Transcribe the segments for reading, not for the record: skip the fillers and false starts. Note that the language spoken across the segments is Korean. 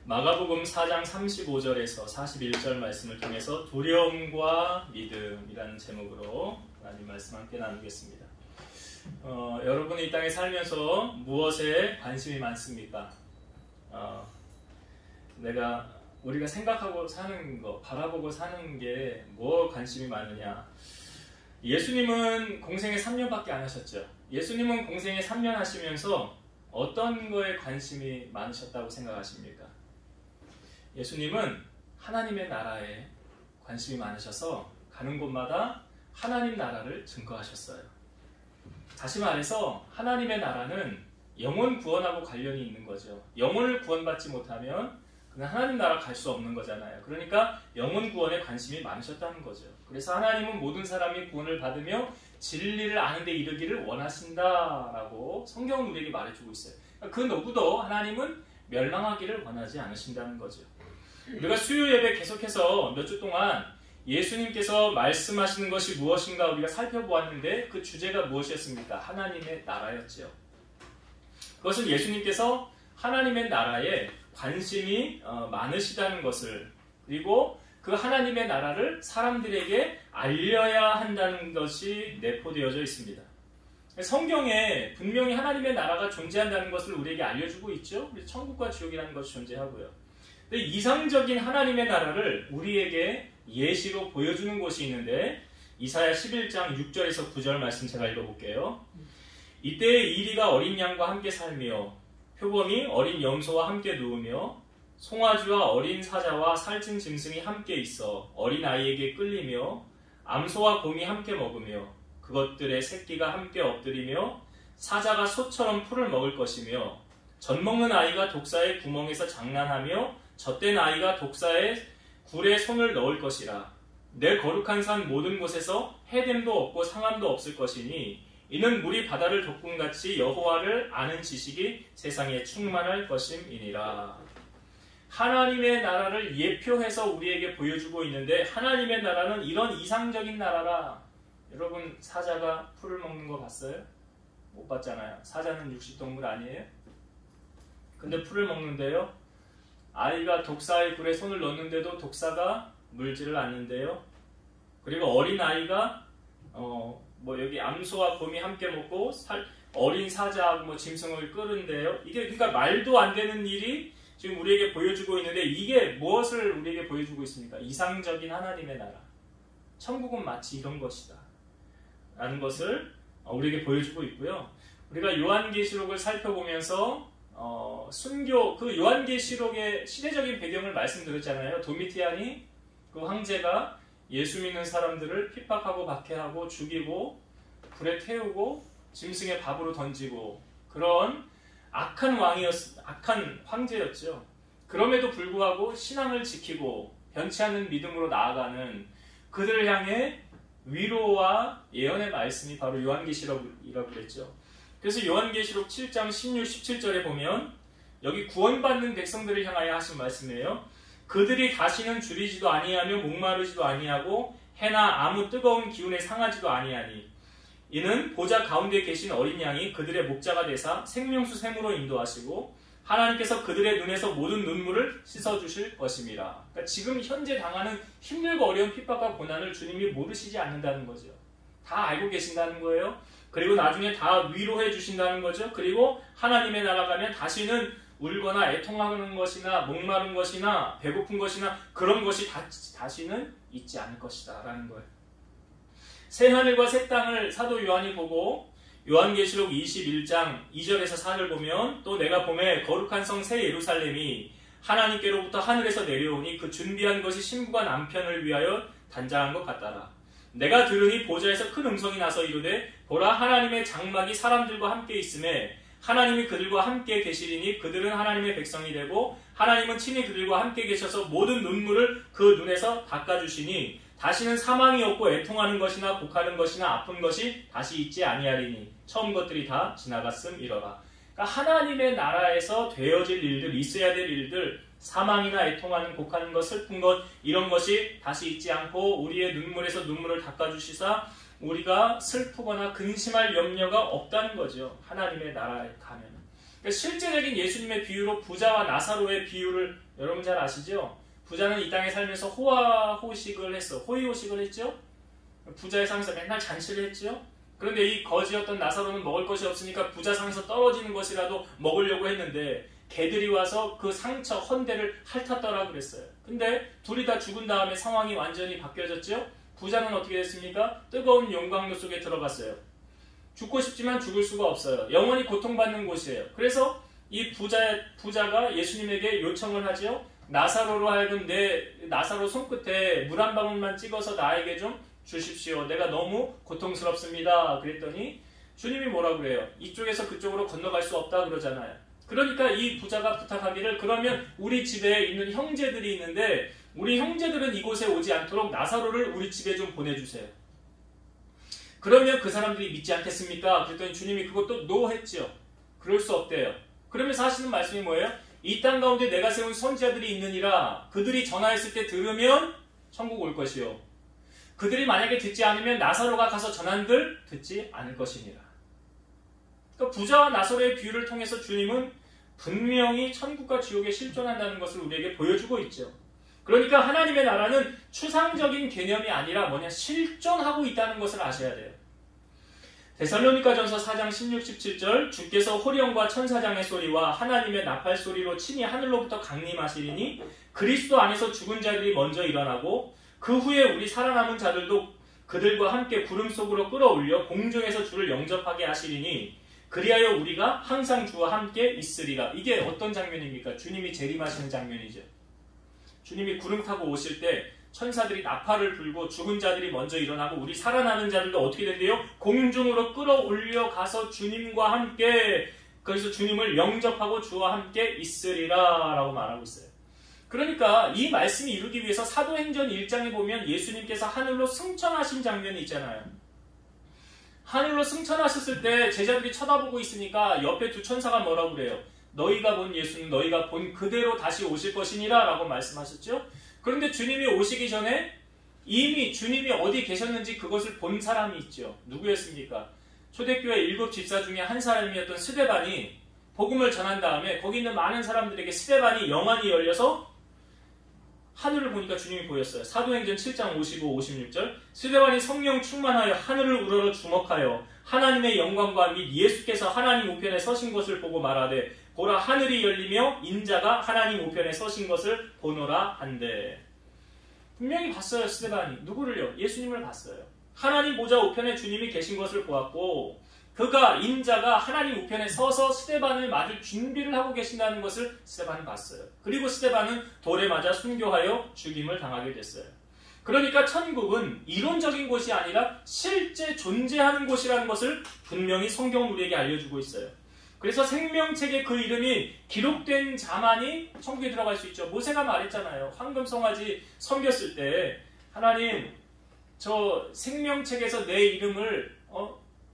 마가복음 4장 35절에서 41절 말씀을 통해서 두려움과 믿음이라는 제목으로 하나님 말씀 함께 나누겠습니다. 여러분이 이 땅에 살면서 무엇에 관심이 많습니까? 우리가 생각하고 사는 거, 바라보고 사는 게 뭐 관심이 많으냐? 예수님은 공생에 3년밖에 안 하셨죠. 예수님은 공생에 3년 하시면서 어떤 거에 관심이 많으셨다고 생각하십니까? 예수님은 하나님의 나라에 관심이 많으셔서 가는 곳마다 하나님 나라를 증거하셨어요. 다시 말해서 하나님의 나라는 영혼 구원하고 관련이 있는 거죠. 영혼을 구원받지 못하면 그냥 하나님 나라 갈 수 없는 거잖아요. 그러니까 영혼 구원에 관심이 많으셨다는 거죠. 그래서 하나님은 모든 사람이 구원을 받으며 진리를 아는 데 이르기를 원하신다라고 성경은 우리에게 말해주고 있어요. 그 누구도 하나님은 멸망하기를 원하지 않으신다는 거죠. 우리가 수요 예배 계속해서 몇 주 동안 예수님께서 말씀하시는 것이 무엇인가 우리가 살펴보았는데 그 주제가 무엇이었습니까? 하나님의 나라였죠. 그것은 예수님께서 하나님의 나라에 관심이 많으시다는 것을, 그리고 그 하나님의 나라를 사람들에게 알려야 한다는 것이 내포되어져 있습니다. 성경에 분명히 하나님의 나라가 존재한다는 것을 우리에게 알려주고 있죠. 천국과 지옥이라는 것이 존재하고요. 근데 이상적인 하나님의 나라를 우리에게 예시로 보여주는 곳이 있는데 이사야 11장 6절에서 9절 말씀 제가 읽어볼게요. 이때에 이리가 어린 양과 함께 살며 표범이 어린 염소와 함께 누우며 송아지와 어린 사자와 살찐 짐승이 함께 있어 어린 아이에게 끌리며 암소와 곰이 함께 먹으며 그것들의 새끼가 함께 엎드리며 사자가 소처럼 풀을 먹을 것이며 젖먹는 아이가 독사의 구멍에서 장난하며 젖된 아이가 독사의 굴에 손을 넣을 것이라. 내 거룩한 산 모든 곳에서 해됨도 없고 상함도 없을 것이니 이는 물이 바다를 덮음같이 여호와를 아는 지식이 세상에 충만할 것임이니라. 하나님의 나라를 예표해서 우리에게 보여주고 있는데 하나님의 나라는 이런 이상적인 나라라. 여러분 사자가 풀을 먹는 거 봤어요? 못 봤잖아요. 사자는 육식동물 아니에요? 근데 풀을 먹는데요. 아이가 독사의 굴에 손을 넣는데도 독사가 물지를 않는데요. 그리고 어린 아이가 여기 암소와 곰이 함께 먹고 어린 사자하고 짐승을 끄는데요. 이게 그러니까 말도 안 되는 일이 지금 우리에게 보여주고 있는데 이게 무엇을 우리에게 보여주고 있습니까? 이상적인 하나님의 나라. 천국은 마치 이런 것이다. 라는 것을 우리에게 보여주고 있고요. 우리가 요한계시록을 살펴보면서 순교, 그 요한계시록의 시대적인 배경을 말씀드렸잖아요. 도미티안이 그 황제가 예수 믿는 사람들을 핍박하고 박해하고 죽이고 불에 태우고 짐승의 밥으로 던지고 그런 악한 황제였죠. 그럼에도 불구하고 신앙을 지키고 변치 않는 믿음으로 나아가는 그들을 향해 위로와 예언의 말씀이 바로 요한계시록이라고 그랬죠. 그래서 요한계시록 7장 16, 17절에 보면 여기 구원받는 백성들을 향하여 하신 말씀이에요. 그들이 다시는 줄이지도 아니하며 목마르지도 아니하고 해나 아무 뜨거운 기운에 상하지도 아니하니 이는 보좌 가운데 계신 어린 양이 그들의 목자가 되사 생명수 샘으로 인도하시고 하나님께서 그들의 눈에서 모든 눈물을 씻어주실 것임이라. 그러니까 지금 현재 당하는 힘들고 어려운 핍박과 고난을 주님이 모르시지 않는다는 거죠. 다 알고 계신다는 거예요. 그리고 나중에 다 위로해 주신다는 거죠. 그리고 하나님의 나라 가면 다시는 울거나 애통하는 것이나 목마른 것이나 배고픈 것이나 그런 것이 다시는 있지 않을 것이다 라는 거예요. 새하늘과 새 땅을 사도 요한이 보고 요한계시록 21장 2절에서 4절 보면 또 내가 보매 거룩한 성 새 예루살렘이 하나님께로부터 하늘에서 내려오니 그 준비한 것이 신부가 남편을 위하여 단장한 것 같더라. 내가 들으니 보좌에서 큰 음성이 나서 이르되 보라 하나님의 장막이 사람들과 함께 있음에 하나님이 그들과 함께 계시리니 그들은 하나님의 백성이 되고 하나님은 친히 그들과 함께 계셔서 모든 눈물을 그 눈에서 닦아주시니 다시는 사망이 없고 애통하는 것이나 곡하는 것이나 아픈 것이 다시 있지 아니하리니 처음 것들이 다 지나갔음이러라. 그러니까 하나님의 나라에서 되어질 일들, 있어야 될 일들, 사망이나 애통하는 곡하는 것, 슬픈 것 이런 것이 다시 있지 않고 우리의 눈물에서 눈물을 닦아주시사 우리가 슬프거나 근심할 염려가 없다는 거죠. 하나님의 나라에 가면. 그러니까 실제적인 예수님의 비유로 부자와 나사로의 비유를 여러분 잘 아시죠? 부자는 이 땅에 살면서 호의호식을 했죠. 부자의 상에서 맨날 잔치를 했죠. 그런데 이 거지였던 나사로는 먹을 것이 없으니까 부자 상에서 떨어지는 것이라도 먹으려고 했는데 개들이 와서 그 상처, 헌대를 핥았더라 그랬어요. 근데 둘이 다 죽은 다음에 상황이 완전히 바뀌어졌죠. 부자는 어떻게 됐습니까? 뜨거운 용광로 속에 들어갔어요. 죽고 싶지만 죽을 수가 없어요. 영원히 고통받는 곳이에요. 그래서 이 부자가 예수님에게 요청을 하죠. 나사로로 하여금 내 나사로 손끝에 물 한 방울만 찍어서 나에게 좀 주십시오. 내가 너무 고통스럽습니다. 그랬더니 주님이 뭐라 그래요? 이쪽에서 그쪽으로 건너갈 수 없다 그러잖아요. 그러니까 이 부자가 부탁하기를 그러면 우리 집에 있는 형제들이 있는데 우리 형제들은 이곳에 오지 않도록 나사로를 우리 집에 좀 보내주세요. 그러면 그 사람들이 믿지 않겠습니까? 그랬더니 주님이 그것도 노 했죠. 그럴 수 없대요. 그러면서 하시는 말씀이 뭐예요? 이 땅 가운데 내가 세운 선지자들이 있느니라 그들이 전하였을 때 들으면 천국 올 것이요. 그들이 만약에 듣지 않으면 나사로가 가서 전한들 듣지 않을 것이니라. 그러니까 부자와 나사로의 비유를 통해서 주님은 분명히 천국과 지옥에 실존한다는 것을 우리에게 보여주고 있죠. 그러니까 하나님의 나라는 추상적인 개념이 아니라 실존하고 있다는 것을 아셔야 돼요. 데살로니가전서 4장 16, 17절 주께서 호령과 천사장의 소리와 하나님의 나팔 소리로 친히 하늘로부터 강림하시리니 그리스도 안에서 죽은 자들이 먼저 일어나고 그 후에 우리 살아남은 자들도 그들과 함께 구름 속으로 끌어올려 공중에서 주를 영접하게 하시리니 그리하여 우리가 항상 주와 함께 있으리라. 이게 어떤 장면입니까? 주님이 재림하시는 장면이죠. 주님이 구름 타고 오실 때 천사들이 나팔을 불고 죽은 자들이 먼저 일어나고 우리 살아나는 자들도 어떻게 된대요? 공중으로 끌어올려 가서 주님과 함께 거기서 주님을 영접하고 주와 함께 있으리라 라고 말하고 있어요. 그러니까 이 말씀이 이루기 위해서 사도행전 1장에 보면 예수님께서 하늘로 승천하신 장면이 있잖아요. 하늘로 승천하셨을 때 제자들이 쳐다보고 있으니까 옆에 두 천사가 뭐라고 그래요? 너희가 본 예수는 너희가 본 그대로 다시 오실 것이니라 라고 말씀하셨죠. 그런데 주님이 오시기 전에 이미 주님이 어디 계셨는지 그것을 본 사람이 있죠. 누구였습니까? 초대교회 7 집사 중에 한 사람이었던 스데반이 복음을 전한 다음에 거기 있는 많은 사람들에게 스데반이 영안이 열려서 하늘을 보니까 주님이 보였어요. 사도행전 7장 55, 56절 스데반이 성령 충만하여 하늘을 우러러 주목하여 하나님의 영광과 및 예수께서 하나님 우편에 서신 것을 보고 말하되 보라 하늘이 열리며 인자가 하나님 우편에 서신 것을 보노라 한대. 분명히 봤어요. 스데반이. 누구를요? 예수님을 봤어요. 하나님 보좌 우편에 주님이 계신 것을 보았고 그가 인자가 하나님 우편에 서서 스데반을 맞을 준비를 하고 계신다는 것을 스데반은 봤어요. 그리고 스데반은 돌에 맞아 순교하여 죽임을 당하게 됐어요. 그러니까 천국은 이론적인 곳이 아니라 실제 존재하는 곳이라는 것을 분명히 성경은 우리에게 알려주고 있어요. 그래서 생명책에 그 이름이 기록된 자만이 천국에 들어갈 수 있죠. 모세가 말했잖아요. 황금송아지 섬겼을 때 하나님 저 생명책에서 내 이름을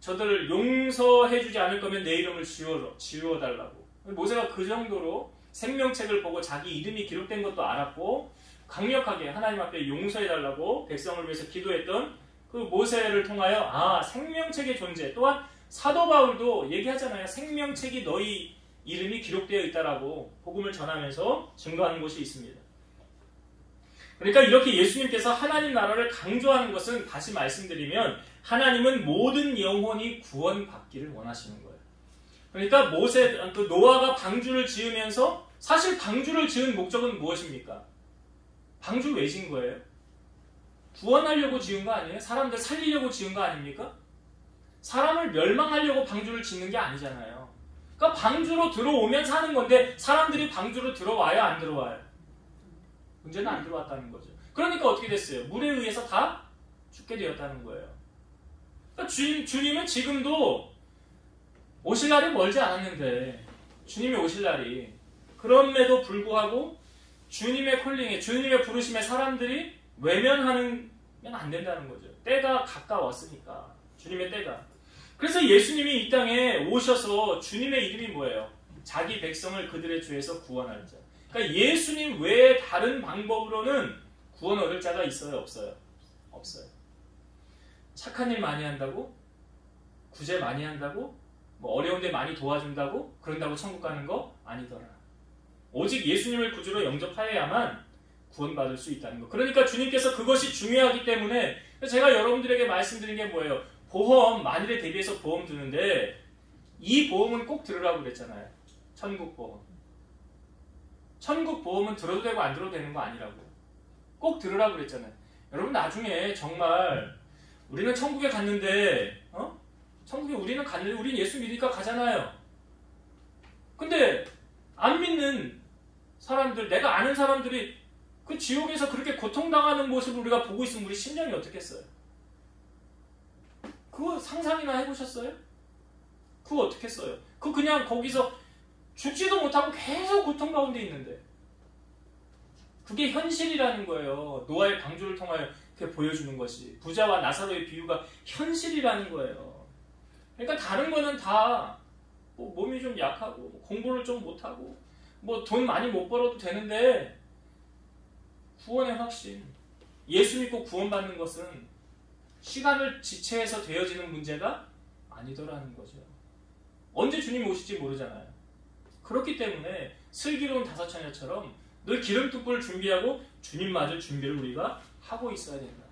저들을 용서해주지 않을 거면 내 이름을 지워달라고. 모세가 그 정도로 생명책을 보고 자기 이름이 기록된 것도 알았고 강력하게 하나님 앞에 용서해달라고 백성을 위해서 기도했던 그 모세를 통하여 생명책의 존재 또한 사도 바울도 얘기하잖아요. 생명책이 너희 이름이 기록되어 있다라고 복음을 전하면서 증거하는 곳이 있습니다. 그러니까 이렇게 예수님께서 하나님 나라를 강조하는 것은 다시 말씀드리면 하나님은 모든 영혼이 구원받기를 원하시는 거예요. 그러니까 노아가 방주를 지으면서 사실 방주를 지은 목적은 무엇입니까? 방주 왜 지은 거예요? 구원하려고 지은 거 아니에요? 사람들 살리려고 지은 거 아닙니까? 사람을 멸망하려고 방주를 짓는 게 아니잖아요. 그러니까 방주로 들어오면 사는 건데 사람들이 방주로 들어와요? 안 들어와요? 문제는 안 들어왔다는 거죠. 그러니까 어떻게 됐어요? 물에 의해서 다 죽게 되었다는 거예요. 그러니까 주님은 지금도 오실 날이 멀지 않았는데 주님이 오실 날이 그럼에도 불구하고 주님의 콜링에 주님의 부르심에 사람들이 외면하면 안 된다는 거죠. 때가 가까웠으니까 주님의 때가. 그래서 예수님이 이 땅에 오셔서 주님의 이름이 뭐예요? 자기 백성을 그들의 죄에서 구원할 자. 그러니까 예수님 외에 다른 방법으로는 구원 얻을 자가 있어요? 없어요? 없어요. 착한 일 많이 한다고? 구제 많이 한다고? 뭐 어려운데 많이 도와준다고 그런다고 천국 가는 거 아니더라. 오직 예수님을 구주로 영접하여야만 구원받을 수 있다는 거. 그러니까 주님께서 그것이 중요하기 때문에 제가 여러분들에게 말씀드린 게 뭐예요? 보험, 만일에 대비해서 보험 드는데 이 보험은 꼭 들으라고 그랬잖아요. 천국 보험. 천국 보험은 들어도 되고 안 들어도 되는 거 아니라고. 꼭 들으라고 그랬잖아요. 여러분 나중에 정말 우리는 천국에 갔는데 천국에 우리는 갔는데 우리는 예수 믿으니까 가잖아요. 근데 안 믿는 사람들, 내가 아는 사람들이 그 지옥에서 그렇게 고통당하는 모습을 우리가 보고 있으면 우리 심정이 어떻겠어요? 그거 상상이나 해보셨어요? 그거 어떻게 했어요? 그거 그냥 거기서 죽지도 못하고 계속 고통 가운데 있는데 그게 현실이라는 거예요. 노아의 방주를 통하여 그렇게 보여주는 것이 부자와 나사로의 비유가 현실이라는 거예요. 그러니까 다른 거는 다 뭐 몸이 좀 약하고 공부를 좀 못하고 뭐 돈 많이 못 벌어도 되는데 구원의 확신, 예수 믿고 구원받는 것은 시간을 지체해서 되어지는 문제가 아니더라는 거죠. 언제 주님이 오실지 모르잖아요. 그렇기 때문에 슬기로운 다섯 처녀처럼 늘 기름특불을 준비하고 주님 맞을 준비를 우리가 하고 있어야 된다.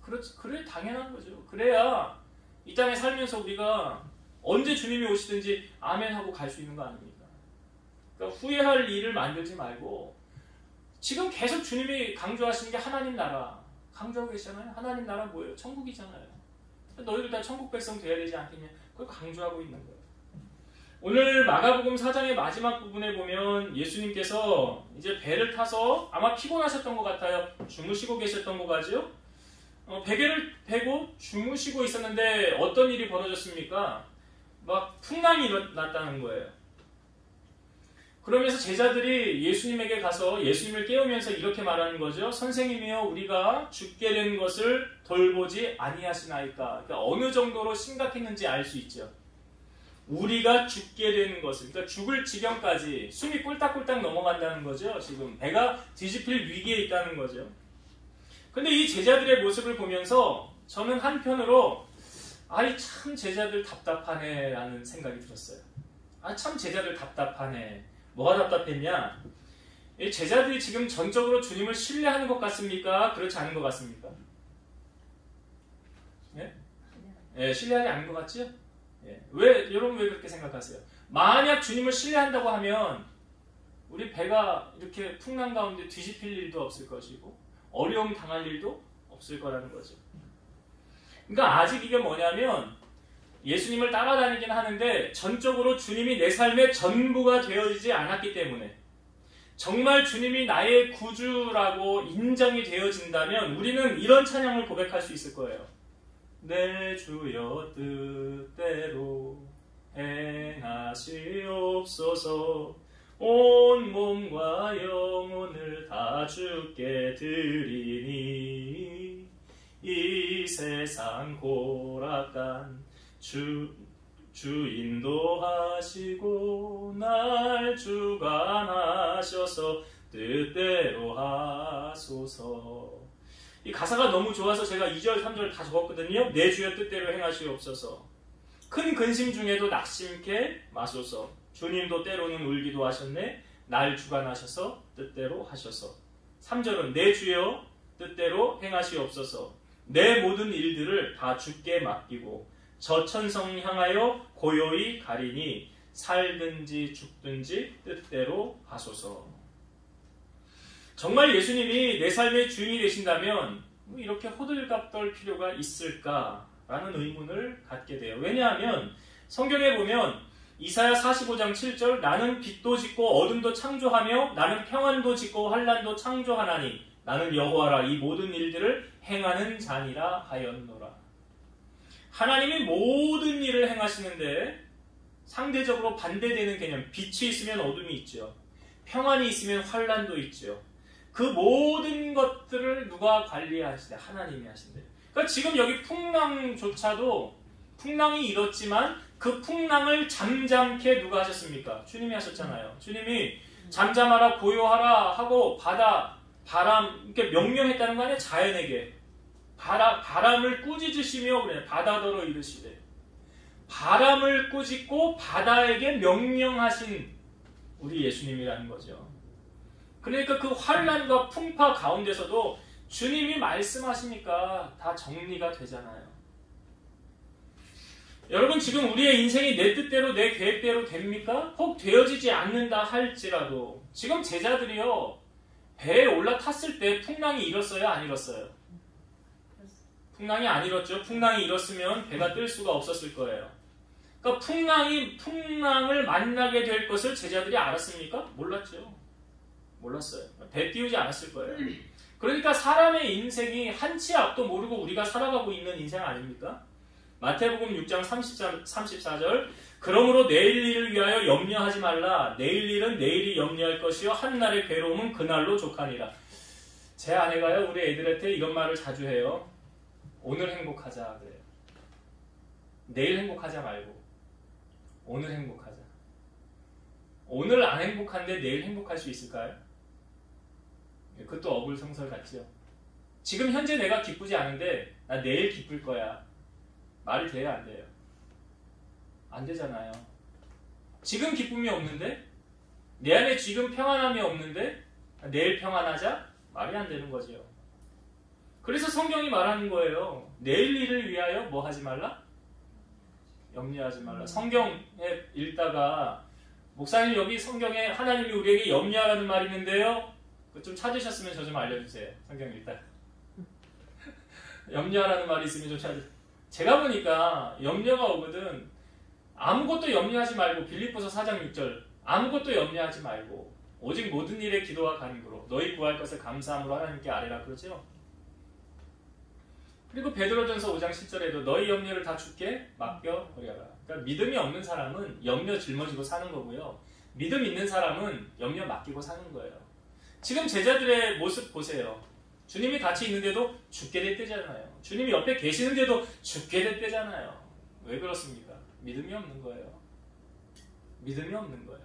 그래 당연한 거죠. 그래야 이 땅에 살면서 우리가 언제 주님이 오시든지 아멘 하고 갈 수 있는 거 아닙니까? 그러니까 후회할 일을 만들지 말고 지금 계속 주님이 강조하시는 게 하나님 나라 강조하고 계시잖아요. 하나님 나라 뭐예요? 천국이잖아요. 너희들 다 천국 백성 돼야 되지 않겠냐? 그걸 강조하고 있는 거예요. 오늘 마가복음 4장의 마지막 부분에 보면 예수님께서 이제 배를 타서 아마 피곤하셨던 것 같아요. 주무시고 계셨던 것 같죠? 베개를 베고 주무시고 있었는데 어떤 일이 벌어졌습니까? 막 풍랑이 났다는 거예요. 그러면서 제자들이 예수님에게 가서 예수님을 깨우면서 이렇게 말하는 거죠. 선생님이여 우리가 죽게 된 것을 돌보지 아니하시나이까. 그러니까 어느 정도로 심각했는지 알 수 있죠. 우리가 죽게 되는 것을, 그러니까 죽을 지경까지 숨이 꿀딱꿀딱 넘어간다는 거죠. 지금 배가 뒤집힐 위기에 있다는 거죠. 근데 이 제자들의 모습을 보면서 저는 한편으로 아이 참 제자들 답답하네 라는 생각이 들었어요. 아 참 제자들 답답하네. 뭐가 답답했냐? 이 제자들이 지금 전적으로 주님을 신뢰하는 것 같습니까? 그렇지 않은 것 같습니까? 예? 예, 신뢰하지 않은 것 같죠? 예. 여러분 왜 그렇게 생각하세요? 만약 주님을 신뢰한다고 하면 우리 배가 이렇게 풍랑 가운데 뒤집힐 일도 없을 것이고 어려움 당할 일도 없을 거라는 거죠. 그러니까 아직 이게 뭐냐면 예수님을 따라다니긴 하는데 전적으로 주님이 내 삶의 전부가 되어지지 않았기 때문에 정말 주님이 나의 구주라고 인정이 되어진다면 우리는 이런 찬양을 고백할 수 있을 거예요. 내 주여 뜻대로 행하시옵소서 온 몸과 영혼을 다 주께 드리니 이 세상 고락간 주 인도하시고 날 주관하셔서 뜻대로 하소서. 이 가사가 너무 좋아서 제가 2절 3절 다 적었거든요. 내 주여 뜻대로 행하시옵소서. 큰 근심 중에도 낙심케 마소서. 주님도 때로는 울기도 하셨네. 날 주관하셔서 뜻대로 하셔서. 3절은 내 주여 뜻대로 행하시옵소서. 내 모든 일들을 다 주께 맡기고 저 천성 향하여 고요히 가리니 살든지 죽든지 뜻대로 하소서. 정말 예수님이 내 삶의 주인이 되신다면 이렇게 호들갑 떨 필요가 있을까라는 의문을 갖게 돼요. 왜냐하면 성경에 보면 이사야 45장 7절 나는 빛도 짓고 어둠도 창조하며 나는 평안도 짓고 환난도 창조하나니 나는 여호와라 이 모든 일들을 행하는 자니라 하였노라. 하나님이 모든 일을 행하시는데 상대적으로 반대되는 개념, 빛이 있으면 어둠이 있죠. 평안이 있으면 환난도 있죠. 그 모든 것들을 누가 관리하시대? 하나님이 하신대. 그러니까 지금 여기 풍랑조차도 풍랑이 일었지만 그 풍랑을 잠잠케 누가 하셨습니까? 주님이 하셨잖아요. 주님이 잠잠하라 고요하라 하고 바람 이렇게 명령했다는 거 아니에요? 자연에게 바람을 꾸짖으시며 그래 바다더러 이르시되 바람을 꾸짖고 바다에게 명령하신 우리 예수님이라는 거죠. 그러니까 그 환난과 풍파 가운데서도 주님이 말씀하시니까 다 정리가 되잖아요. 여러분, 지금 우리의 인생이 내 뜻대로 내 계획대로 됩니까? 혹 되어지지 않는다 할지라도 지금 제자들이요, 배에 올라탔을 때 풍랑이 일었어요, 안 일었어요? 풍랑이 안 일었죠. 풍랑이 일었으면 배가 뜰 수가 없었을 거예요. 그러니까 풍랑을 만나게 될 것을 제자들이 알았습니까? 몰랐죠. 몰랐어요. 배 띄우지 않았을 거예요. 그러니까 사람의 인생이 한치 앞도 모르고 우리가 살아가고 있는 인생 아닙니까? 마태복음 6장 34절, 그러므로 내일 일을 위하여 염려하지 말라. 내일 일은 내일이 염려할 것이요 한날의 괴로움은 그날로 족하니라. 제 아내가요, 우리 애들한테 이런 말을 자주 해요. 오늘 행복하자 그래요. 내일 행복하자 말고 오늘 행복하자. 오늘 안 행복한데 내일 행복할 수 있을까요? 그것도 어불성설 같죠. 지금 현재 내가 기쁘지 않은데 나 내일 기쁠 거야. 말이 돼요, 안 돼요? 안 되잖아요. 지금 기쁨이 없는데, 내 안에 지금 평안함이 없는데 내일 평안하자? 말이 안 되는 거죠. 그래서 성경이 말하는 거예요. 내일 일을 위하여 뭐 하지 말라? 염려하지 말라. 성경에 읽다가 목사님, 여기 성경에 하나님이 우리에게 염려하라는 말이 있는데요, 좀 찾으셨으면 저 좀 알려주세요. 성경 읽다 염려하라는 말이 있으면 좀 찾으세요. 제가 보니까 염려가 오거든. 아무것도 염려하지 말고, 빌립보서 4장 6절, 아무것도 염려하지 말고 오직 모든 일에 기도와 간구로 너희 구할 것을 감사함으로 하나님께 아뢰라 그러죠. 그리고 베드로전서 5장 10절에도 너희 염려를 다 주께 맡겨버려라. 그러니까 믿음이 없는 사람은 염려 짊어지고 사는 거고요, 믿음 있는 사람은 염려 맡기고 사는 거예요. 지금 제자들의 모습 보세요. 주님이 같이 있는데도 죽게 됐대잖아요. 주님이 옆에 계시는데도 죽게 됐대잖아요. 왜 그렇습니까? 믿음이 없는 거예요. 믿음이 없는 거예요.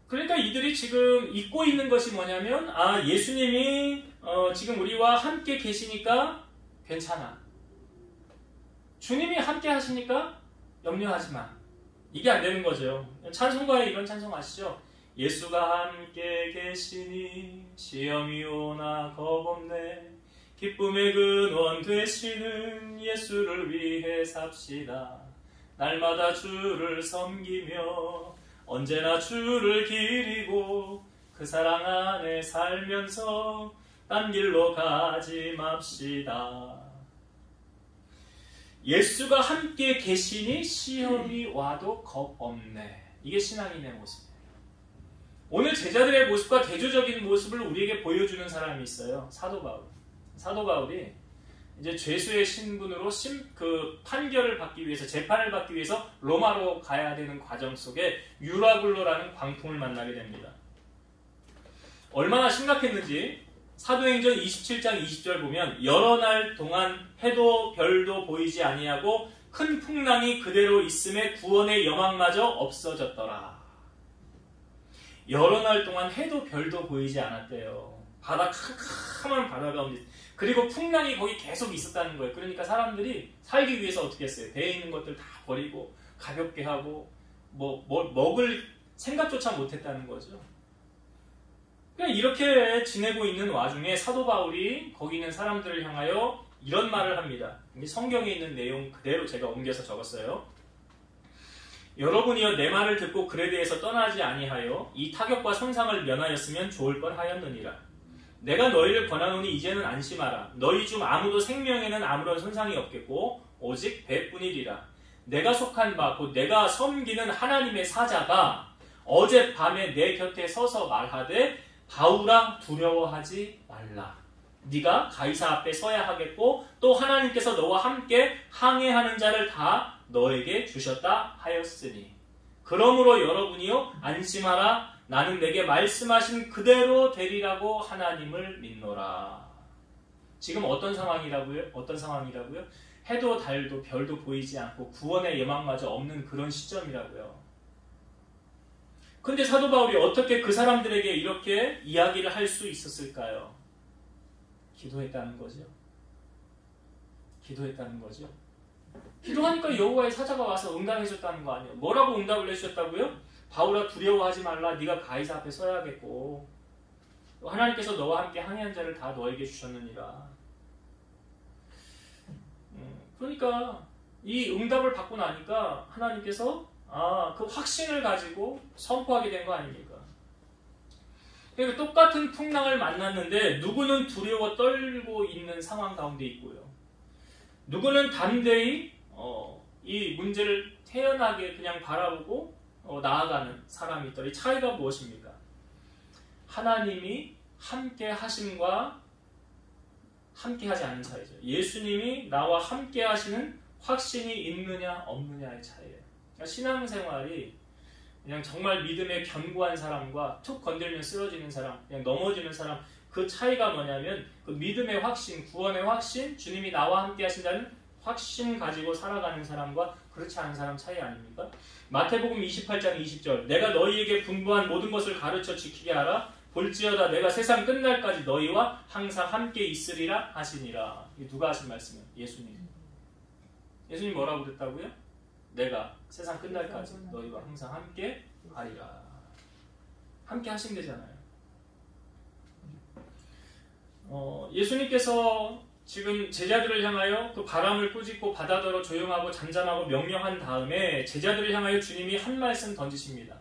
그러니까 이들이 지금 잊고 있는 것이 뭐냐면, 예수님이 지금 우리와 함께 계시니까 괜찮아. 주님이 함께 하시니까 염려하지 마. 이게 안 되는 거죠. 찬송가에 이런 찬송 아시죠? 예수가 함께 계시니 시험이 오나 겁없네. 기쁨의 근원 되시는 예수를 위해 삽시다. 날마다 주를 섬기며 언제나 주를 기리고 그 사랑 안에 살면서 딴 길로 가지 맙시다. 예수가 함께 계시니 시험이 와도 겁없네. 이게 신앙인의 모습이에요. 오늘 제자들의 모습과 대조적인 모습을 우리에게 보여주는 사람이 있어요. 사도 바울. 사도 바울이 이제 죄수의 신분으로 판결을 받기 위해서, 재판을 받기 위해서 로마로 가야 되는 과정 속에 유라굴로라는 광풍을 만나게 됩니다. 얼마나 심각했는지 사도행전 27장 20절 보면, 여러 날 동안 해도 별도 보이지 아니하고 큰 풍랑이 그대로 있음에 구원의 여망마저 없어졌더라. 여러 날 동안 해도 별도 보이지 않았대요. 캄캄한 바다 가운데, 그리고 풍랑이 거기 계속 있었다는 거예요. 그러니까 사람들이 살기 위해서 어떻게 했어요? 배에 있는 것들 다 버리고 가볍게 하고 먹을 생각조차 못했다는 거죠. 그냥 이렇게 지내고 있는 와중에 사도 바울이 거기 있는 사람들을 향하여 이런 말을 합니다. 성경에 있는 내용 그대로 제가 옮겨서 적었어요. 여러분이여 내 말을 듣고 그레데에서 떠나지 아니하여 이 타격과 손상을 면하였으면 좋을 뻔하였느니라. 내가 너희를 권하노니 이제는 안심하라. 너희 중 아무도 생명에는 아무런 손상이 없겠고 오직 배뿐이리라. 내가 속한 바 곧 내가 섬기는 하나님의 사자가 어젯밤에 내 곁에 서서 말하되 바울아 두려워하지 말라. 네가 가이사 앞에 서야 하겠고 또 하나님께서 너와 함께 항해하는 자를 다 너에게 주셨다 하였으니 그러므로 여러분이요 안심하라. 나는 내게 말씀하신 그대로 되리라고 하나님을 믿노라. 지금 어떤 상황이라고요? 해도 달도 별도 보이지 않고 구원의 예망마저 없는 그런 시점이라고요. 근데 사도 바울이 어떻게 그 사람들에게 이렇게 이야기를 할 수 있었을까요? 기도했다는 거죠. 기도했다는 거죠. 기도하니까 여호와의 사자가 와서 응답해 줬다는 거 아니에요. 뭐라고 응답을 해주셨다고요? 바울아 두려워하지 말라. 네가 가이사 앞에 서야겠고 하나님께서 너와 함께 항해한 자를 다 너에게 주셨느니라. 그러니까 이 응답을 받고 나니까 하나님께서 그 확신을 가지고 선포하게 된 거 아닙니까? 그러니까 똑같은 풍랑을 만났는데 누구는 두려워 떨고 있는 상황 가운데 있고요. 누구는 담대히 이 문제를 태연하게 그냥 바라보고 나아가는 사람이 있더라. 이 차이가 무엇입니까? 하나님이 함께 하심과 함께 하지 않는 차이죠. 예수님이 나와 함께 하시는 확신이 있느냐 없느냐의 차이예요. 그러니까 신앙생활이 그냥 정말 믿음에 견고한 사람과 툭 건들면 쓰러지는 사람, 그냥 넘어지는 사람, 그 차이가 뭐냐면 그 믿음의 확신, 구원의 확신, 주님이 나와 함께 하신다는 확신 가지고 살아가는 사람과 그렇지 않은 사람 차이 아닙니까? 마태복음 28장 20절 내가 너희에게 분부한 모든 것을 가르쳐 지키게 하라. 볼지어다 내가 세상 끝날까지 너희와 항상 함께 있으리라 하시니라. 이게 누가 하신 말씀이에요? 예수님. 예수님 뭐라고 그랬다고요? 내가 세상 끝날까지 너희와 항상 함께 하리라. 함께 하신대잖아요. 예수님께서 지금 제자들을 향하여 그 바람을 꾸짖고 바다더러 조용하고 잠잠하고 명령한 다음에 제자들을 향하여 주님이 한 말씀 던지십니다.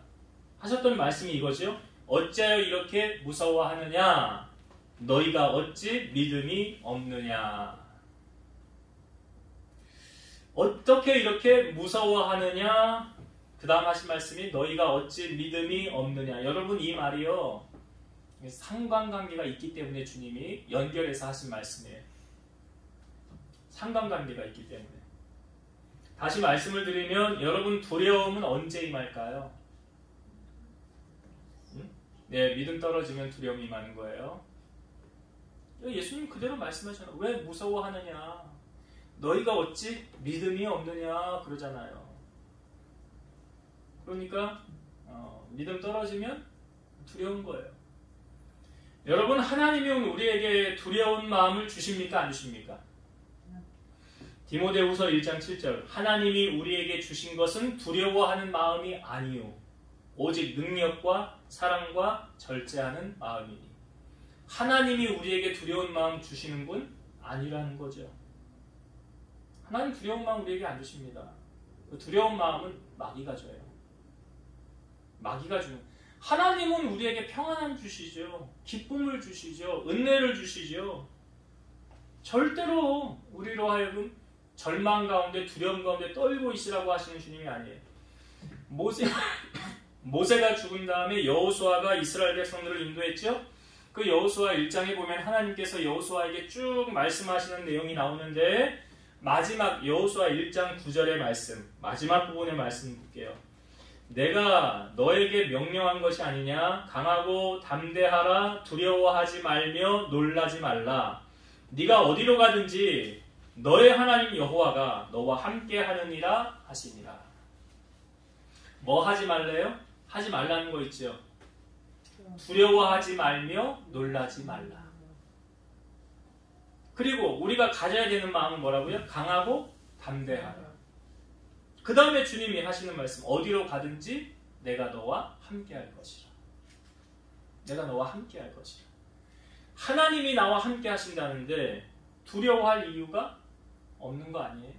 하셨던 말씀이 이거죠. 어찌하여 이렇게 무서워하느냐? 너희가 어찌 믿음이 없느냐? 어떻게 이렇게 무서워하느냐? 그 다음 하신 말씀이 너희가 어찌 믿음이 없느냐? 여러분 이 말이요 상관관계가 있기 때문에 주님이 연결해서 하신 말씀이에요. 상관관계가 있기 때문에. 다시 말씀을 드리면 여러분 두려움은 언제 임할까요? 네, 믿음 떨어지면 두려움이 임하는 거예요. 예수님 그대로 말씀하셨잖아요. 왜 무서워하느냐? 너희가 어찌 믿음이 없느냐 그러잖아요. 그러니까 믿음 떨어지면 두려운 거예요. 여러분 하나님이 우리에게 두려운 마음을 주십니까? 안 주십니까? 디모데후서 1장 7절 하나님이 우리에게 주신 것은 두려워하는 마음이 아니요 오직 능력과 사랑과 절제하는 마음이니. 하나님이 우리에게 두려운 마음 주시는 분 아니라는 거죠. 하나님 두려운 마음 우리에게 안 주십니다. 그 두려운 마음은 마귀가 줘요. 마귀가 주는. 하나님은 우리에게 평안함 주시죠. 기쁨을 주시죠. 은혜를 주시죠. 절대로 우리로 하여금 절망 가운데 두려움 가운데 떨고 있으라고 하시는 주님이 아니에요. 모세가 죽은 다음에 여호수아가 이스라엘 백성들을 인도했죠. 그 여호수아 1장에 보면 하나님께서 여호수아에게 쭉 말씀하시는 내용이 나오는데 마지막 여호수아 1장 9절의 말씀, 마지막 부분의 말씀 볼게요. 내가 너에게 명령한 것이 아니냐? 강하고 담대하라. 두려워하지 말며 놀라지 말라. 네가 어디로 가든지 너의 하나님 여호와가 너와 함께 하느니라 하시니라. 뭐 하지 말래요? 하지 말라는 거 있죠. 두려워하지 말며 놀라지 말라. 그리고 우리가 가져야 되는 마음은 뭐라고요? 강하고 담대하라. 그 다음에 주님이 하시는 말씀, 어디로 가든지 내가 너와 함께 할 것이라. 내가 너와 함께 할 것이라. 하나님이 나와 함께 하신다는데 두려워할 이유가 없는 거 아니에요?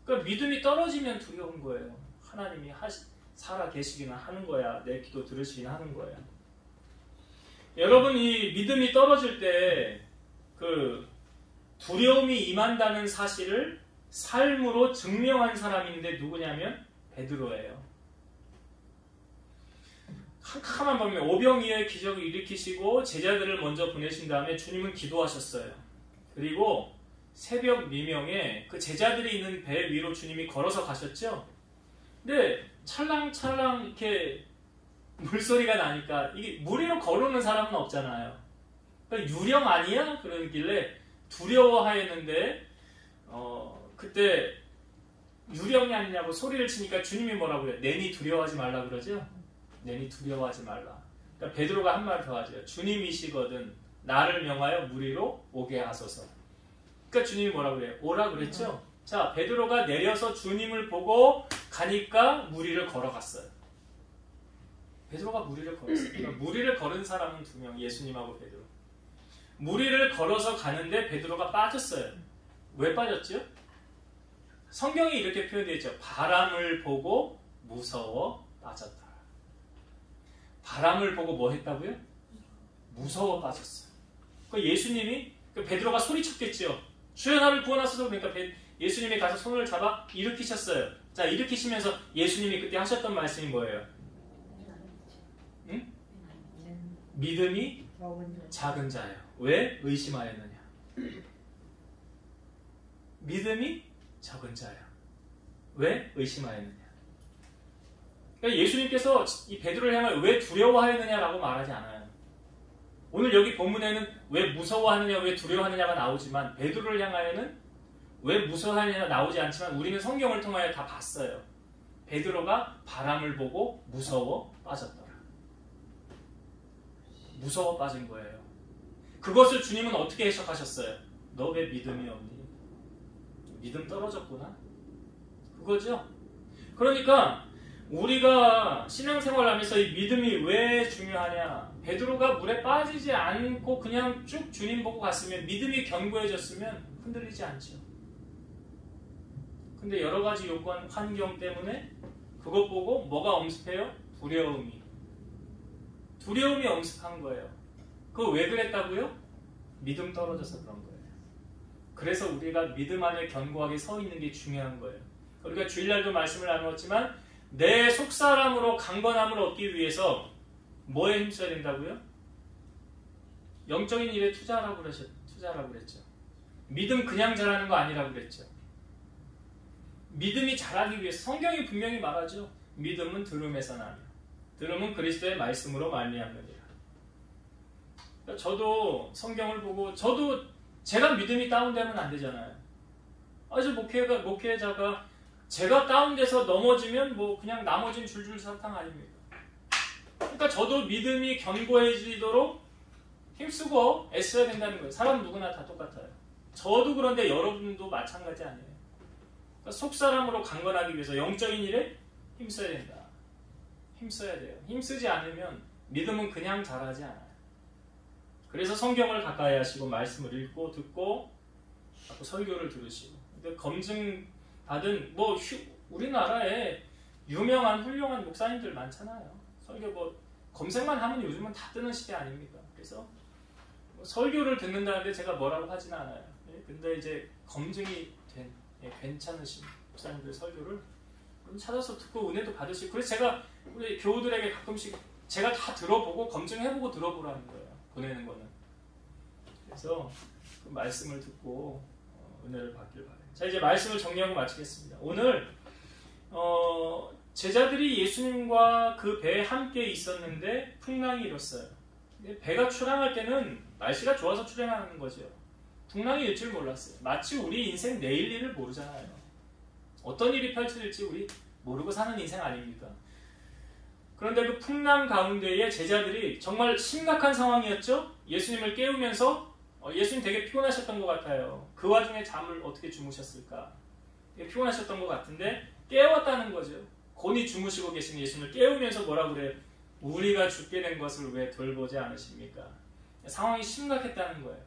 그러니까 믿음이 떨어지면 두려운 거예요. 하나님이 살아 계시기는 하는 거야. 내 기도 들으시긴 하는 거야. 여러분 이 믿음이 떨어질 때 그 두려움이 임한다는 사실을 삶으로 증명한 사람인데 누구냐면 베드로예요. 캄캄한 밤에 오병이어의 기적을 일으키시고 제자들을 먼저 보내신 다음에 주님은 기도하셨어요. 그리고 새벽 미명에 그 제자들이 있는 배 위로 주님이 걸어서 가셨죠. 근데 찰랑찰랑 이렇게 물소리가 나니까 이게 물 위로 걸어오는 사람은 없잖아요. 그러니까 유령 아니야? 그러길래 두려워하였는데 그때 유령이 아니냐고 소리를 치니까 주님이 뭐라고 해요? 내니 두려워하지 말라 그러죠? 내니 두려워하지 말라. 그러니까 베드로가 한 말 더 하죠. 주님이시거든 나를 명하여 물 위로 오게 하소서. 그러니까 주님이 뭐라 그래요? 오라 그랬죠? 자, 베드로가 내려서 주님을 보고 가니까 무리를 걸어갔어요. 베드로가 무리를 걸었어요. 그러니까 무리를 걸은 사람은 두 명, 예수님하고 베드로. 무리를 걸어서 가는데 베드로가 빠졌어요. 왜 빠졌죠? 성경이 이렇게 표현되어 있죠. 바람을 보고 무서워 빠졌다. 바람을 보고 뭐 했다고요? 무서워 빠졌어요. 그러니까 예수님이, 베드로가 소리쳤겠죠. 주여 나를 구원하소서. 그러니까 예수님이 가서 손을 잡아 일으키셨어요. 자, 일으키시면서 예수님이 그때 하셨던 말씀이 뭐예요? 응? 믿음이 작은 자예요. 왜? 의심하였느냐. 믿음이 적은 자예요. 왜? 의심하였느냐. 그러니까 예수님께서 이 베드로를 향하여 왜 두려워하였느냐라고 말하지 않아요. 오늘 여기 본문에는 왜 무서워하느냐, 왜 두려워하느냐가 나오지만 베드로를 향하여는 왜 무서워하느냐가 나오지 않지만 우리는 성경을 통하여 다 봤어요. 베드로가 바람을 보고 무서워 빠졌더라. 무서워 빠진 거예요. 그것을 주님은 어떻게 해석하셨어요? 너 왜 믿음이 없니? 믿음 떨어졌구나? 그거죠? 그러니까 우리가 신앙생활을 하면서 이 믿음이 왜 중요하냐? 베드로가 물에 빠지지 않고 그냥 쭉 주님 보고 갔으면, 믿음이 견고해졌으면 흔들리지 않죠. 근데 여러 가지 요건, 환경 때문에 그것 보고 뭐가 엄습해요? 두려움이 엄습한 거예요. 그거 왜 그랬다고요? 믿음 떨어져서 그런 거예요. 그래서 우리가 믿음 안에 견고하게 서 있는 게 중요한 거예요. 우리가 주일날도 말씀을 나누었지만 내 속사람으로 강건함을 얻기 위해서 뭐에 힘써야 된다고요? 영적인 일에 투자하라고 그랬죠. 믿음 그냥 자라는 거 아니라고 그랬죠. 믿음이 자라기 위해서 성경이 분명히 말하죠. 믿음은 들음에서 나며 들음은 그리스도의 말씀으로 말미암느니라. 저도 성경을 보고 제가 믿음이 다운되면 안 되잖아요. 아주 목회자가 제가 다운돼서 넘어지면 뭐 그냥 나머지는 줄줄 사탕 아닙니까? 그러니까 저도 믿음이 견고해지도록 힘쓰고 애써야 된다는 거예요. 사람 누구나 다 똑같아요. 저도 그런데 여러분도 마찬가지 아니에요. 그러니까 속사람으로 강건하기 위해서 영적인 일에 힘써야 된다. 힘써야 돼요. 힘쓰지 않으면 믿음은 그냥 자라지 않아요. 그래서 성경을 가까이 하시고 말씀을 읽고 듣고 설교를 들으시고, 근데 검증받은 우리나라에 유명한 훌륭한 목사님들 많잖아요. 설교 검색만 하면 요즘은 다 뜨는 시대 아닙니까? 그래서 설교를 듣는다는데 제가 뭐라고 하진 않아요. 근데 이제 검증이 된 괜찮으신 목사님들 설교를 찾아서 듣고 은혜도 받으시고, 그래서 제가 우리 교우들에게 가끔씩 제가 다 들어보고 검증해보고 들어보라는 거예요. 보내는 거는. 그래서 그 말씀을 듣고 은혜를 받길 바라요. 자, 이제 말씀을 정리하고 마치겠습니다. 오늘 제자들이 예수님과 그 배에 함께 있었는데 풍랑이 일었어요. 배가 출항할 때는 날씨가 좋아서 출항하는 거죠. 풍랑이 일 줄 몰랐어요. 마치 우리 인생 내일 일을 모르잖아요. 어떤 일이 펼쳐질지 우리 모르고 사는 인생 아닙니까? 그런데 그 풍랑 가운데에 제자들이 정말 심각한 상황이었죠. 예수님을 깨우면서 예수님 되게 피곤하셨던 것 같아요. 그 와중에 잠을 어떻게 주무셨을까? 피곤하셨던 것 같은데 깨웠다는 거죠. 곤히 주무시고 계신 예수님을 깨우면서 뭐라 그래요? 우리가 죽게 된 것을 왜 돌보지 않으십니까? 상황이 심각했다는 거예요.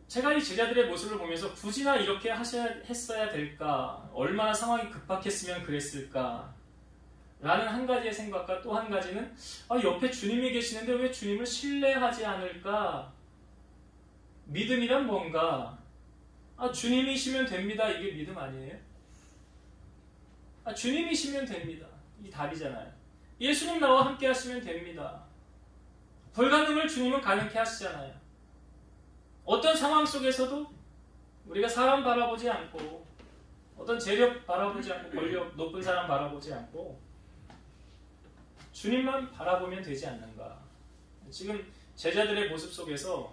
제가 이 제자들의 모습을 보면서 굳이나 이렇게 했어야 될까? 얼마나 상황이 급박했으면 그랬을까? 라는 한 가지의 생각과 또 한 가지는 옆에 주님이 계시는데 왜 주님을 신뢰하지 않을까? 믿음이란 뭔가? 주님이시면 됩니다. 이게 믿음 아니에요? 주님이시면 됩니다. 이 답이잖아요. 예수님 나와 함께 하시면 됩니다. 불가능을 주님은 가능케 하시잖아요. 어떤 상황 속에서도 우리가 사람 바라보지 않고 어떤 재력 바라보지 않고 권력 높은 사람 바라보지 않고 주님만 바라보면 되지 않는가. 지금 제자들의 모습 속에서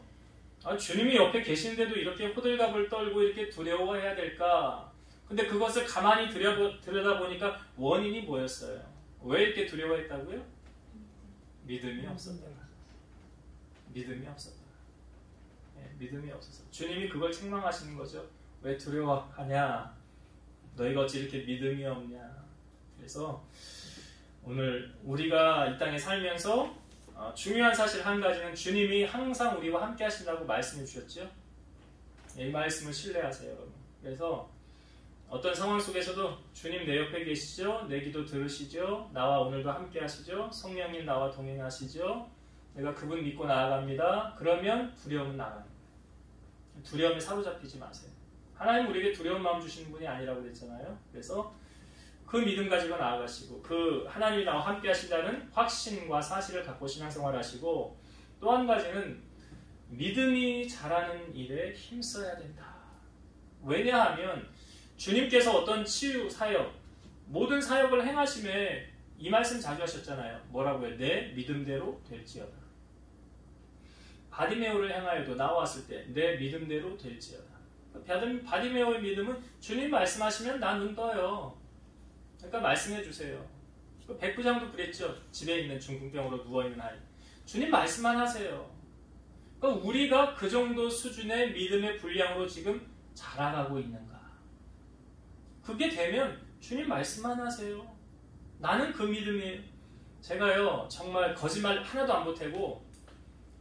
주님이 옆에 계신데도 이렇게 호들갑을 떨고 이렇게 두려워해야 될까? 근데 그것을 가만히 들여다보니까 원인이 뭐였어요? 왜 이렇게 믿음이 없어서. 주님이 그걸 책망하시는 거죠. 왜 두려워하냐? 너희가 어찌 이렇게 믿음이 없냐? 그래서 오늘 우리가 이 땅에 살면서 중요한 사실 한 가지는 주님이 항상 우리와 함께 하신다고 말씀해 주셨죠. 이 말씀을 신뢰하세요, 여러분. 그래서 어떤 상황 속에서도 주님 내 옆에 계시죠? 내 기도 들으시죠? 나와 오늘도 함께 하시죠? 성령님 나와 동행하시죠? 내가 그분 믿고 나아갑니다. 그러면 두려움은 나가는 거예요. 두려움에 사로잡히지 마세요. 하나님 우리에게 두려운 마음 주시는 분이 아니라고 그랬잖아요. 그래서 그 믿음 가지고 나아가시고 그 하나님이 나와 함께 하신다는 확신과 사실을 갖고 신앙생활을 하시고, 또 한 가지는 믿음이 자라는 일에 힘써야 된다. 왜냐하면 주님께서 어떤 치유 사역, 모든 사역을 행하심에 이 말씀 자주 하셨잖아요. 뭐라고요? 내 믿음대로 될지어다. 바디메오를 행하여도 나왔을 때 내 믿음대로 될지어다. 바디메오의 믿음은 주님 말씀하시면 나 눈 떠요. 그러니까 말씀해 주세요. 백부장도 그랬죠. 집에 있는 중풍병으로 누워있는 아이. 주님 말씀만 하세요. 그러니까 우리가 그 정도 수준의 믿음의 분량으로 지금 자라가고 있는가. 그게 되면 주님 말씀만 하세요. 나는 그 믿음이에요. 제가요 정말 거짓말 하나도 안 보태고,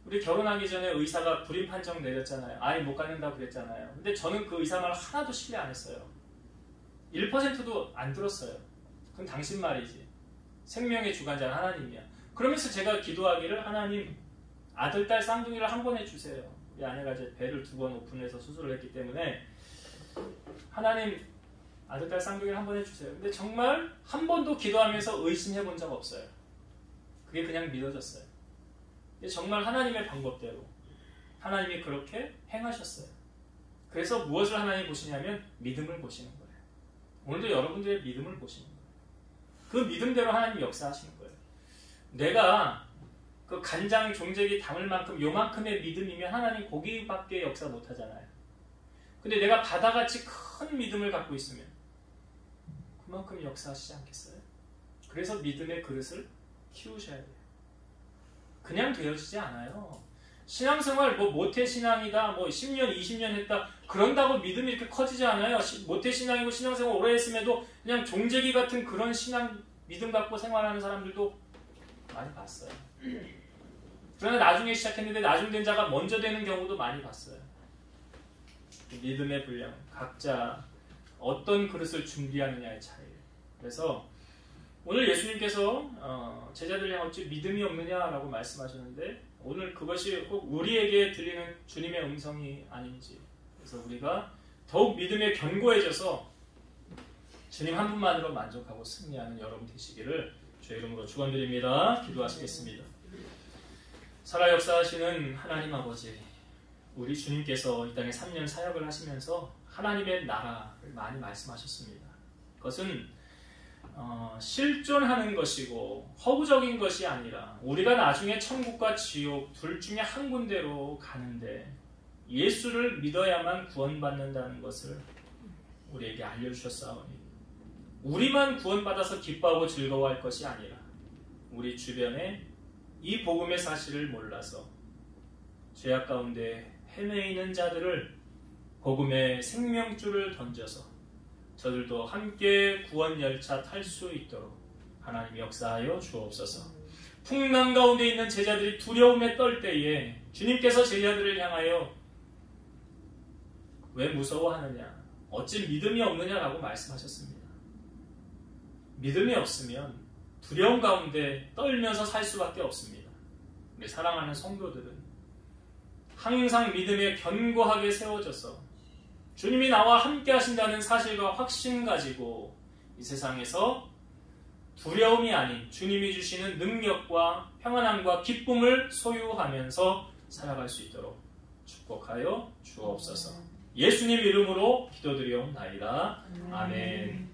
우리 결혼하기 전에 의사가 불임 판정 내렸잖아요. 아이 못 갖는다고 그랬잖아요. 근데 저는 그 의사 말 하나도 신뢰 안 했어요. 1%도 안 들었어요. 그건 당신 말이지. 생명의 주관자는 하나님이야. 그러면서 제가 기도하기를, 하나님 아들, 딸 쌍둥이를 한 번 해주세요. 우리 아내가 이제 배를 2번 오픈해서 수술을 했기 때문에 하나님 아들, 딸 쌍둥이를 한 번 해주세요. 근데 정말 한 번도 기도하면서 의심해 본 적 없어요. 그게 그냥 믿어졌어요. 정말 하나님의 방법대로 하나님이 그렇게 행하셨어요. 그래서 무엇을 하나님이 보시냐면 믿음을 보시는 거예요. 오늘도 여러분들의 믿음을 보시는 거예요. 그 믿음대로 하나님이 역사하시는 거예요. 내가 그 간장 종제기 담을 만큼 요만큼의 믿음이면 하나님 고기밖에 역사 못하잖아요. 근데 내가 바다같이 큰 믿음을 갖고 있으면 그만큼 역사하시지 않겠어요? 그래서 믿음의 그릇을 키우셔야 돼요. 그냥 되어지지 않아요. 신앙생활 모태신앙이다, 10년, 20년 했다, 그런다고 믿음이 이렇게 커지지 않아요. 모태신앙이고 신앙생활 오래 했음에도 그냥 종제기 같은 그런 신앙, 믿음 갖고 생활하는 사람들도 많이 봤어요. 그러나 나중에 시작했는데 나중 된 자가 먼저 되는 경우도 많이 봤어요. 믿음의 분량, 각자 어떤 그릇을 준비하느냐의 차이예요. 그래서 오늘 예수님께서 제자들을 향해 어찌 믿음이 없느냐라고 말씀하셨는데, 오늘 그것이 꼭 우리에게 들리는 주님의 음성이 아닌지, 그래서 우리가 더욱 믿음에 견고해져서 주님 한 분만으로 만족하고 승리하는 여러분 되시기를 주의 이름으로 축원드립니다. 기도하시겠습니다. 살아 역사하시는 하나님 아버지, 우리 주님께서 이 땅에 3년 사역을 하시면서 하나님의 나라를 많이 말씀하셨습니다. 그것은 실존하는 것이고 허구적인 것이 아니라 우리가 나중에 천국과 지옥 둘 중에 한 군데로 가는데 예수를 믿어야만 구원받는다는 것을 우리에게 알려주셨사오니, 우리만 구원받아서 기뻐하고 즐거워할 것이 아니라 우리 주변에 이 복음의 사실을 몰라서 죄악 가운데 헤매이는 자들을 복음의 생명줄을 던져서 저들도 함께 구원 열차 탈 수 있도록 하나님 역사하여 주옵소서. 풍랑 가운데 있는 제자들이 두려움에 떨 때에 주님께서 제자들을 향하여 왜 무서워하느냐, 어찌 믿음이 없느냐라고 말씀하셨습니다. 믿음이 없으면 두려움 가운데 떨면서 살 수밖에 없습니다. 우리 사랑하는 성도들은 항상 믿음에 견고하게 세워져서 주님이 나와 함께 하신다는 사실과 확신 가지고 이 세상에서 두려움이 아닌 주님이 주시는 능력과 평안함과 기쁨을 소유하면서 살아갈 수 있도록 축복하여 주옵소서. 예수님 이름으로 기도드리옵나이다. 아멘.